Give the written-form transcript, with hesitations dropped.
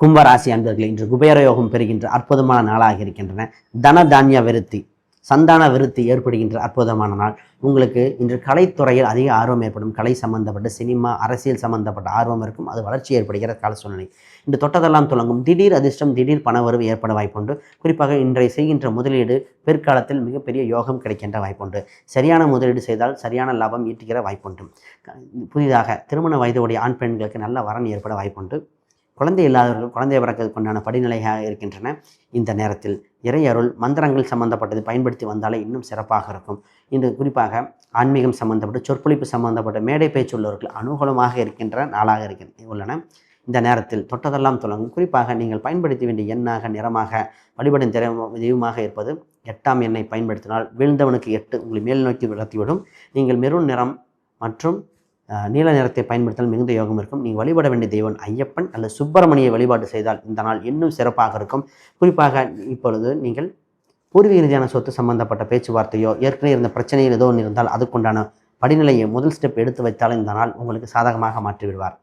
கும்பராசி அன்பர்களே, இன்று குபேர யோகம் பெறுகின்ற அற்புதமான நாளாக இருக்கின்றன. தன தானிய விருத்தி, சந்தான விருத்தி ஏற்படுகின்ற அற்புதமான நாள். உங்களுக்கு இன்று கலைத்துறையில் அதிக ஆர்வம் ஏற்படும். கலை சம்பந்தப்பட்ட சினிமா, அரசியல் சம்பந்தப்பட்ட ஆர்வம் இருக்கும். அது வளர்ச்சி ஏற்படுகிற கால சூழ்நிலை. இன்று தொட்டதெல்லாம் தொடங்கும். திடீர் அதிர்ஷ்டம், திடீர் பணவரவு ஏற்பட வாய்ப்புண்டு. குறிப்பாக இன்றைய செய்கின்ற முதலீடு பிற்காலத்தில் மிகப்பெரிய யோகம் கிடைக்கின்ற வாய்ப்புண்டு. சரியான முதலீடு செய்தால் சரியான லாபம் ஈட்டுகிற வாய்ப்புண்டு. புதிதாக திருமண வயதுடைய ஆண் பெண்களுக்கு நல்ல வரன் ஏற்பட வாய்ப்புண்டு. குழந்தை இல்லாதவர்கள் குழந்தை பிறக்கிறதுக்கு உண்டான படிநிலையாக இருக்கின்றன. இந்த நேரத்தில் இறை அருள் மந்திரங்கள் சம்பந்தப்பட்டது பயன்படுத்தி வந்தாலே இன்னும் சிறப்பாக இருக்கும். இன்று குறிப்பாக ஆன்மீகம் சம்பந்தப்பட்ட சொற்பொழிப்பு சம்பந்தப்பட்ட மேடை பேச்சுள்ளவர்கள் அனுகூலமாக இருக்கின்ற நாளாக உள்ளன. இந்த நேரத்தில் தொட்டதெல்லாம் தொடங்கும். குறிப்பாக நீங்கள் பயன்படுத்த வேண்டிய எண்ணாக, நிறமாக, வழிபடும் தெய்வமாக இருப்பது 8ஆம் எண்ணை பயன்படுத்தினால் வீழ்ந்தவனுக்கு 8 உங்களை மேல் நோக்கி விளத்திவிடும். நீங்கள் மெரூன் நிறம் மற்றும் நீல நிறத்தை பயன்படுத்தால் மிகுந்த யோகம் இருக்கும். நீங்கள் வழிபட வேண்டிய தெய்வம் ஐயப்பன் அல்லது சுப்பிரமணியை வழிபாடு செய்தால் இந்த நாள் இன்னும் சிறப்பாக இருக்கும். குறிப்பாக இப்பொழுது நீங்கள் பூர்வீக ரீதியான சொத்து சம்பந்தப்பட்ட பேச்சுவார்த்தையோ, ஏற்கனவே இருந்த பிரச்சனையில் ஏதோ ஒன்று இருந்தால் அதுக்குண்டான படிநிலையை முதல் ஸ்டெப் எடுத்து வைத்தாலும் இந்த நாள் உங்களுக்கு சாதகமாக மாற்றிவிடுவார்.